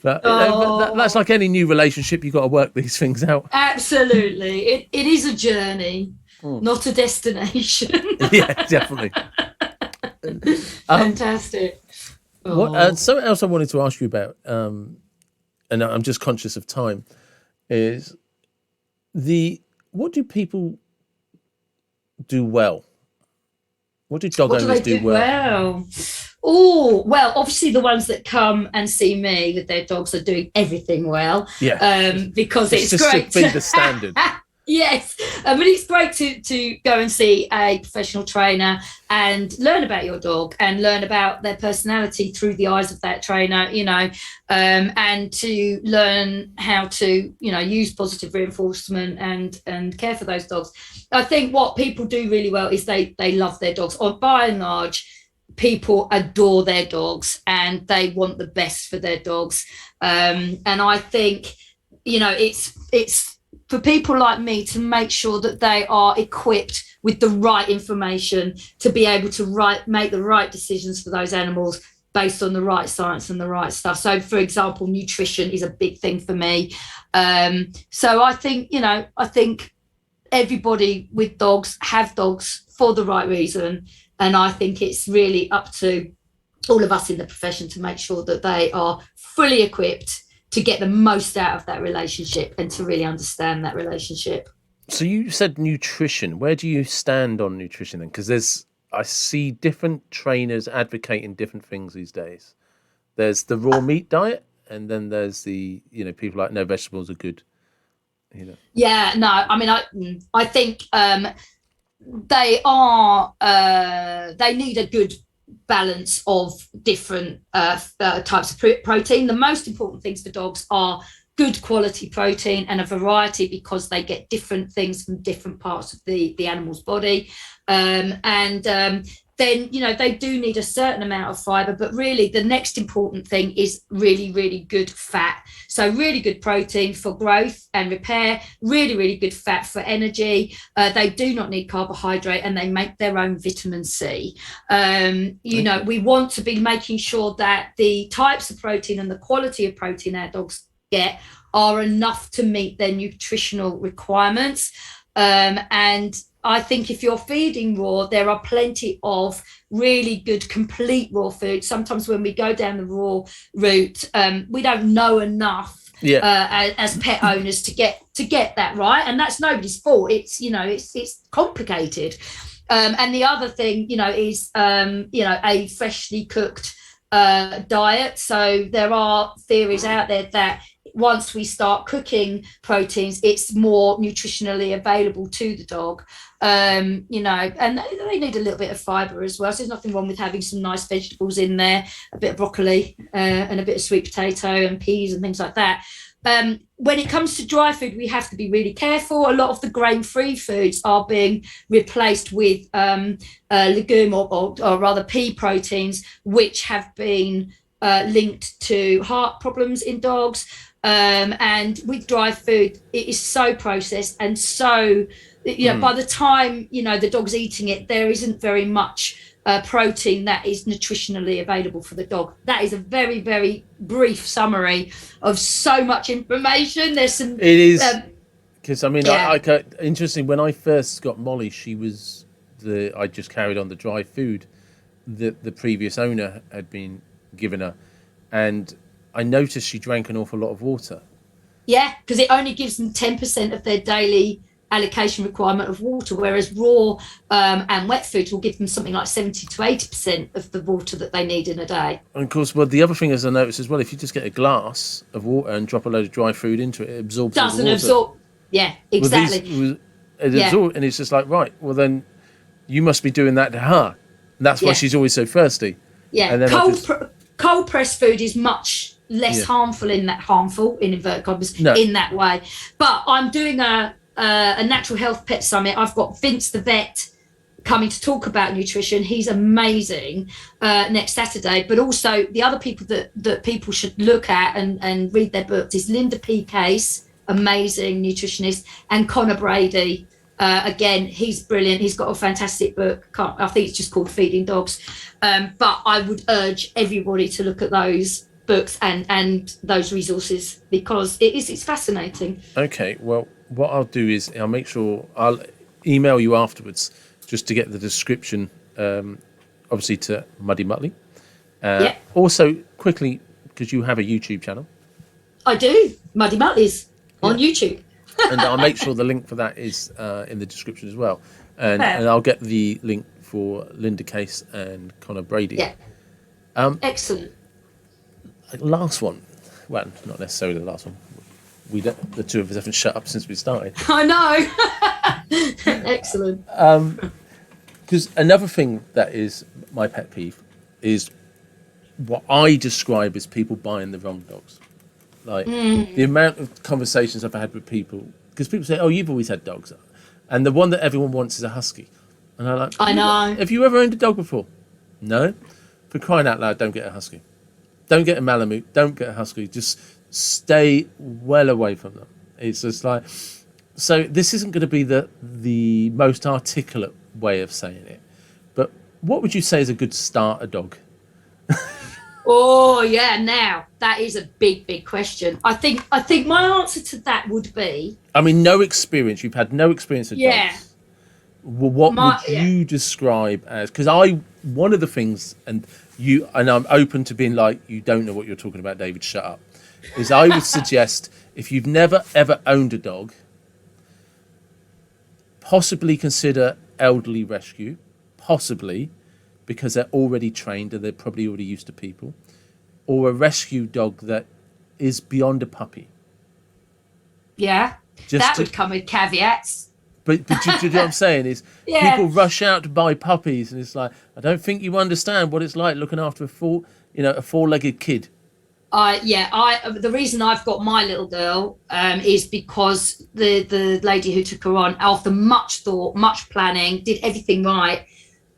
But that's like any new relationship. You've got to work these things out. Absolutely. It is a journey, not a destination. Yeah, definitely. Fantastic. Something else I wanted to ask you about, and I'm just conscious of time, is what do people do well? What do dog What do they owners do do well? well? Oh, well, obviously the ones that come and see me with their dogs are doing everything well. Yeah, Because it's it's just great to be the standard. Yes, but it's great to go and see a professional trainer and learn about your dog and learn about their personality through the eyes of that trainer, and to learn how to, use positive reinforcement and care for those dogs. I think what people do really well is they love their dogs, or by and large, people adore their dogs and they want the best for their dogs. And I think, it's for people like me to make sure that they are equipped with the right information to be able to make the right decisions for those animals based on the right science and the right stuff. So, for example, nutrition is a big thing for me. So I think everybody with dogs have dogs for the right reason. And I think it's really up to all of us in the profession to make sure that they are fully equipped to get the most out of that relationship and to really understand that relationship. So you said nutrition. Where do you stand on nutrition then? Because I see different trainers advocating different things these days. There's the raw meat diet, and then there's the, people like, no, vegetables are good. Yeah, no, I mean, I think they need a good balance of different types of protein. The most important things for dogs are good quality protein and a variety, because they get different things from different parts of the animal's body. Then, they do need a certain amount of fiber, but really the next important thing is really, really good fat. So really good protein for growth and repair, really, really good fat for energy. They do not need carbohydrate, and they make their own vitamin C. We want to be making sure that the types of protein and the quality of protein our dogs get are enough to meet their nutritional requirements. And I think if you're feeding raw, there are plenty of really good complete raw food. Sometimes when we go down the raw route, we don't know enough as pet owners to get that right, and that's nobody's fault. It's complicated. And the other thing, is a freshly cooked diet. So there are theories out there that once we start cooking proteins, it's more nutritionally available to the dog. And they need a little bit of fiber as well. So there's nothing wrong with having some nice vegetables in there, a bit of broccoli and a bit of sweet potato and peas and things like that. When it comes to dry food, we have to be really careful. A lot of the grain-free foods are being replaced with legume or rather pea proteins, which have been linked to heart problems in dogs. And with dry food, it is so processed and so, by the time, the dog's eating it, there isn't very much protein that is nutritionally available for the dog. That is a very, very brief summary of so much information. There's some... It is, because, interesting, when I first got Molly, I just carried on the dry food that the previous owner had been given her. And I noticed she drank an awful lot of water. Yeah, because it only gives them 10% of their daily allocation requirement of water, whereas raw and wet foods will give them something like 70 to 80% of the water that they need in a day. And of course, the other thing is I noticed as well, if you just get a glass of water and drop a load of dry food into it, it absorbs all the water. Doesn't absorb. Yeah, exactly. And it's just like, right, well then you must be doing that to her. And that's why she's always so thirsty. Yeah, and then cold pressed food is much less harmful in inverted commas in that way. But I'm doing a natural health pet summit. I've got Vince the vet coming to talk about nutrition. He's amazing next Saturday. But also the other people that people should look at and read their books is Linda P. Case, amazing nutritionist, and Connor Brady. Again, he's brilliant. He's got a fantastic book. I think it's just called Feeding Dogs. But I would urge everybody to look at those books and those resources, because it's fascinating. Okay, well, what I'll do is I'll make sure I'll email you afterwards just to get the description, obviously to Muddy Mutley. Yeah, Also, quickly, because you have a YouTube channel. I do. Muddy Mutley's on YouTube. And I'll make sure the link for that is in the description as well. And I'll get the link for Linda Case and Connor Brady. Yeah. Excellent. Last one. Well, not necessarily the last one. The two of us haven't shut up since we started. I know. Excellent. Because another thing that is my pet peeve is what I describe as people buying the wrong dogs. Like the amount of conversations I've had with people, because people say, "Oh, you've always had dogs," and the one that everyone wants is a husky, and I'm like, I know. Have you ever owned a dog before? No. For crying out loud, don't get a husky. Don't get a Malamute. Don't get a husky. Just stay well away from them. It's just like, so this isn't going to be the most articulate way of saying it, but what would you say is a good starter dog? Oh yeah, now that is a big question. I think my answer to that would be, I mean, no experience. You've had no experience of dogs. Well, what would you describe as? Because one of the things, and I'm open to being like, you don't know what you're talking about, David. Shut up. Is I would suggest, if you've never ever owned a dog, possibly consider elderly rescue, possibly because they're already trained and they're probably already used to people, or a rescue dog that is beyond a puppy. Yeah, that would come with caveats. But do you know what I'm saying is people rush out to buy puppies, and it's like, I don't think you understand what it's like looking after a four-legged kid. The reason I've got my little girl is because the lady who took her on, after much thought, much planning, did everything right,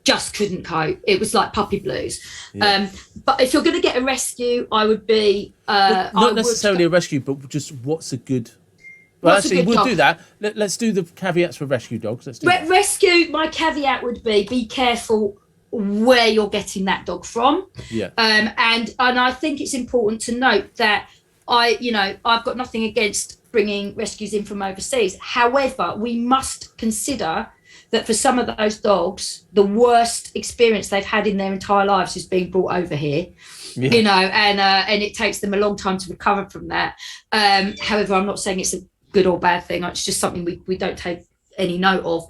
just couldn't cope. It was like puppy blues. Yeah. But if you're going to get a rescue, I would be not necessarily a rescue, but just what's a good. Well, actually, we'll do that. Let's do the caveats for rescue dogs. Let's do rescue. My caveat would be careful where you're getting that dog from. Yeah. And I think it's important to note that I've got nothing against bringing rescues in from overseas. However, we must consider that for some of those dogs, the worst experience they've had in their entire lives is being brought over here. Yeah. And it takes them a long time to recover from that. However, I'm not saying it's a good or bad thing. It's just something we don't take any note of.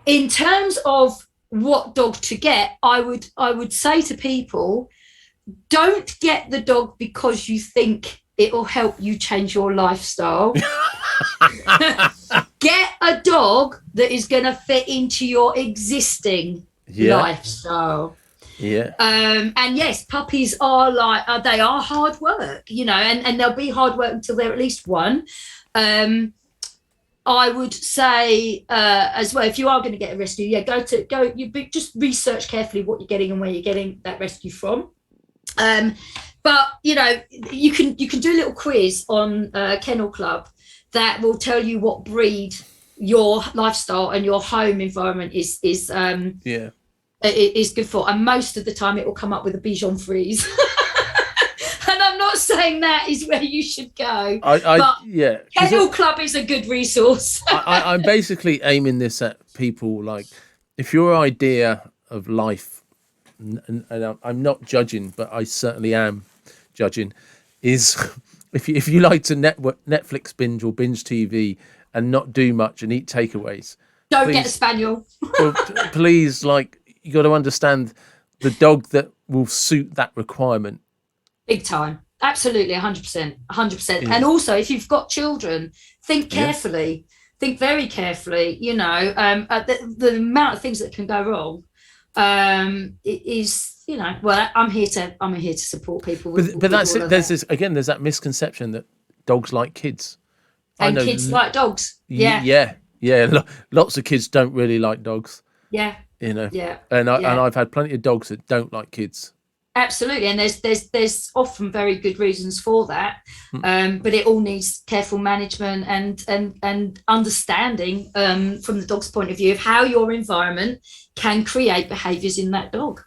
In terms of what dog to get, I would say to people, don't get the dog because you think it will help you change your lifestyle. Get a dog that is going to fit into your existing lifestyle. Yeah. And yes, puppies are they are hard work, and they'll be hard work until they're at least one. I would say as well, if you are going to get a rescue, just research carefully what you're getting and where you're getting that rescue from. But you can do a little quiz on Kennel Club that will tell you what breed your lifestyle and your home environment is good for, and most of the time it will come up with a Bichon Frise. And I'm not saying that is where you should go, but Kennel Club is a good resource. I'm basically aiming this at people, like, if your idea of life, and I'm not judging, but I certainly am judging, is if you like to Netflix binge or binge TV and not do much and eat takeaways, don't get a spaniel. Please, you got to understand the dog that will suit that requirement. Big time. Absolutely, 100%. Yeah. And also, if you've got children, think carefully. Think very carefully. The amount of things that can go wrong is, well, I'm here to support people. But that's it. There's there's that misconception that dogs like kids. And kids like dogs. Yeah. Lots of kids don't really like dogs. Yeah. Yeah. And I've had plenty of dogs that don't like kids. Absolutely, and there's often very good reasons for that, but it all needs careful management and understanding from the dog's point of view of how your environment can create behaviours in that dog.